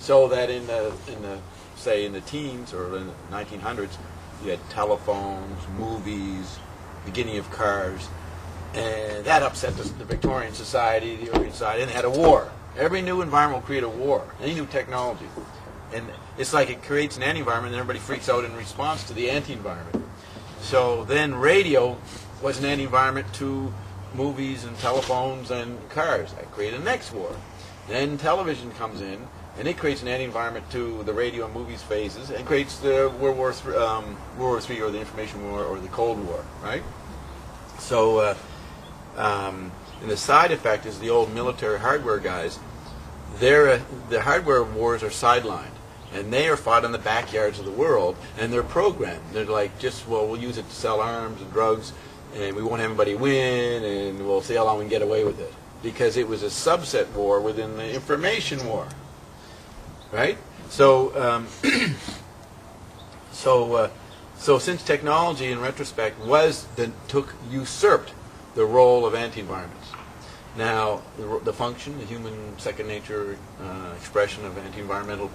So that in the say in the teens or in the 1900s, you had telephones, movies, beginning of cars, and that upset the Victorian society, the European society, and they had a war. Every new environment will create a war, any new technology. And it's like it creates an anti-environment and everybody freaks out in response to the anti-environment. So then radio was an anti-environment to movies and telephones and cars. That created the next war. Then television comes in and it creates an anti-environment to the radio and movies phases and creates the World War III or the Information War or the Cold War, right? So and the side effect is the old military hardware guys. The hardware wars are sidelined, and they are fought in the backyards of the world, and they're programmed. They're like, we'll use it to sell arms and drugs, and we won't have anybody win, and we'll see how long we can get away with it. Because it was a subset war within the information war, right? So, so since technology, in retrospect, usurped the role of anti-environments. Now, the function, the human second nature expression of anti-environmental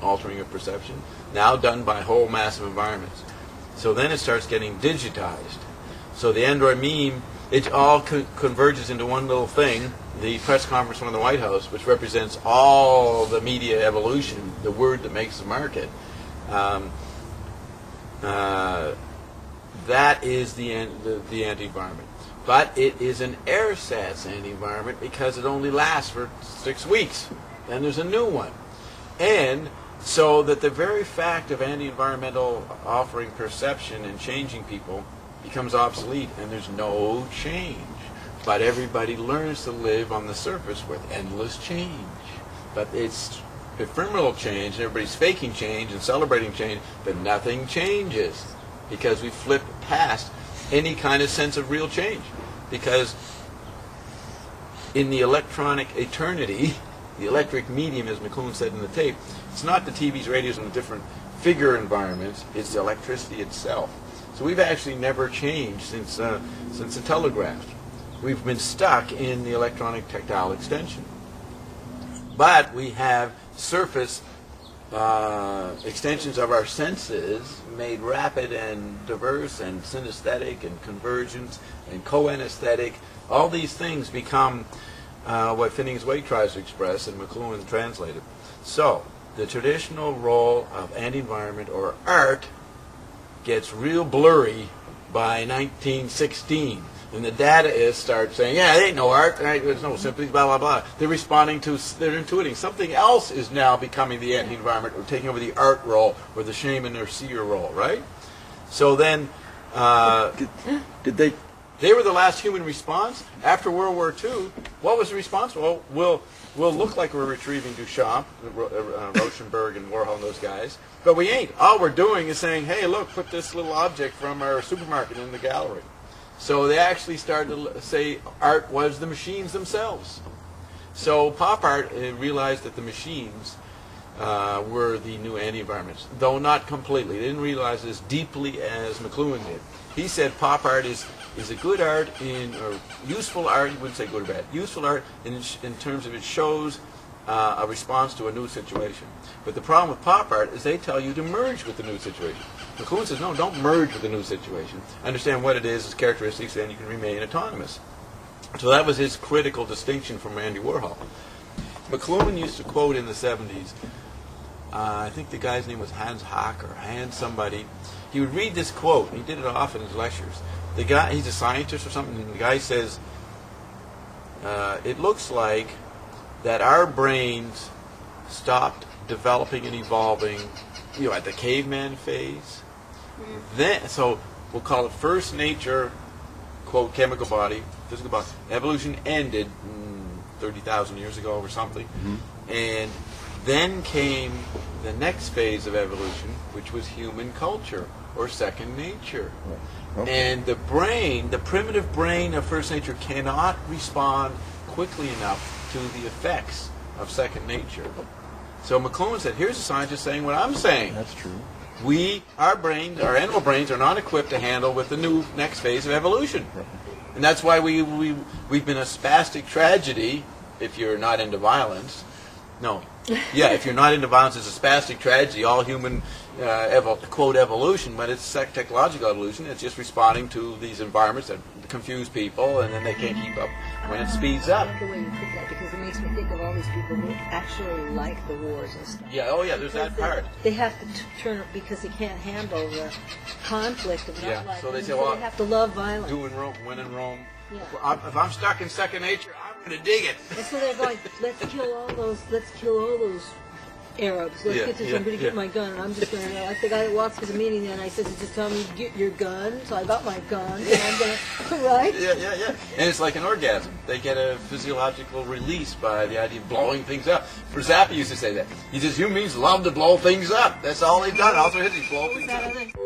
altering of perception, now done by whole massive environments. So then it starts getting digitized. So the Android meme, it all converges into one little thing, the press conference from the White House, which represents all the media evolution, the word that makes the market. That is the anti-environment. But it is an ersatz anti-environment because it only lasts for 6 weeks. Then there's a new one. And so that the very fact of anti-environmental offering perception and changing people becomes obsolete, and there's no change. But everybody learns to live on the surface with endless change. But it's ephemeral change, and everybody's faking change and celebrating change, but nothing changes because we flip past any kind of sense of real change. Because in the electronic eternity, the electric medium, as McLuhan said in the tape, it's not the TVs, radios, and the different figure environments, it's the electricity itself. So we've actually never changed since the telegraph. We've been stuck in the electronic tactile extension. But we have surface extensions of our senses made rapid and diverse and synesthetic and convergent and co-anesthetic. All these things become what Finning's Wake tries to express and McLuhan translated. So the traditional role of anti-environment or art gets real blurry by 1916. And the dadaists start saying, yeah, there ain't no art, there's no sympathy, blah, blah, blah. They're responding to, they're intuiting. Something else is now becoming the anti-environment or taking over the art role or the shaman or seer role, right? So then, did they were the last human response. After World War II, what was the response? Well, we'll look like we're retrieving Duchamp, Rauschenberg and Warhol and those guys, but we ain't. All we're doing is saying, hey, look, put this little object from our supermarket in the gallery. So they actually started to say art was the machines themselves. So pop art realized that the machines were the new anti-environments, though not completely. They didn't realize it as deeply as McLuhan did. He said pop art is a good art or useful art, he wouldn't say good or bad, useful art in terms of it shows a response to a new situation. But the problem with pop art is they tell you to merge with the new situation. McLuhan says, no, don't merge with the new situation. Understand what it is, its characteristics, then you can remain autonomous. So that was his critical distinction from Andy Warhol. McLuhan used to quote in the 70s, I think the guy's name was Hans Hack or Hans somebody. He would read this quote, and he did it often in his lectures. The guy, he's a scientist or something, and the guy says, it looks like that our brains stopped developing and evolving, at the caveman phase. Then, so we'll call it first nature, quote, chemical body, physical body. Evolution ended 30,000 years ago or something. Mm-hmm. And then came the next phase of evolution, which was human culture or second nature. Okay. And the brain, the primitive brain of first nature cannot respond quickly enough to the effects of second nature. So McLuhan said, here's a scientist saying what I'm saying. That's true. Our brains, our animal brains, are not equipped to handle with the new next phase of evolution. Right. And that's why we've been a spastic tragedy, if you're not into violence. No, Yeah, if you're not into violence, it's a spastic tragedy, all human, quote, evolution, but it's technological evolution. It's just responding to these environments that confuse people, and then they can't keep up when it speeds I up. like the way you put that because it makes me think of all these people who actually like the wars and stuff. Yeah, oh yeah, there's that part. They have to turn it because they can't handle the conflict of not Yeah, liking so they it, say, well, they have to love violence. Do in Rome, when in Rome. Yeah. If I'm stuck in second nature, I'm going to dig it. And so they're going, let's kill all those Arabs. Let's Yeah, get this. yeah, I'm going to get yeah. my gun, and I'm just going to. Like the guy that walks to the meeting, and I said, "Just tell me to get your gun." So I got my gun, and I'm going to right. Yeah. And it's like an orgasm. They get a physiological release by the idea of blowing things up. Zappa used to say that. He says, humans love to blow things up. That's all they've done. All they're hitting is blow What was things that up. other?